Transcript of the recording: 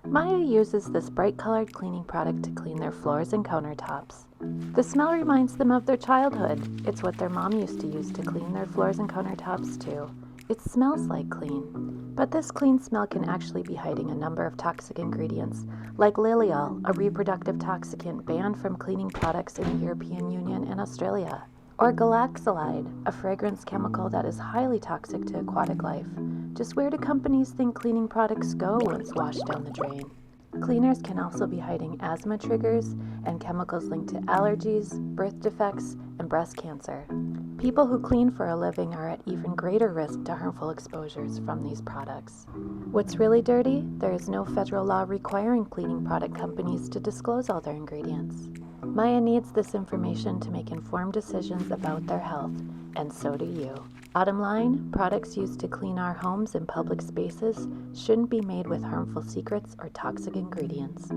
Miah uses this bright-colored cleaning product to clean their floors and countertops. The smell reminds them of their childhood. It's what their mom used to use to clean their floors and countertops too. It smells like clean. But this clean smell can actually be hiding a number of toxic ingredients, like Lilial, a reproductive toxicant banned from cleaning products in the European Union and Australia. Or Galaxolide, a fragrance chemical that is highly toxic to aquatic life. Just where do companies think cleaning products go once washed down the drain? Cleaners can also be hiding asthma triggers and chemicals linked to allergies, birth defects, and breast cancer. People who clean for a living are at even greater risk to harmful exposures from these products. What's really dirty? There is no federal law requiring cleaning product companies to disclose all their ingredients. Miah needs this information to make informed decisions about their health, and so do you. Bottom line, products used to clean our homes and public spaces shouldn't be made with harmful secrets or toxic ingredients.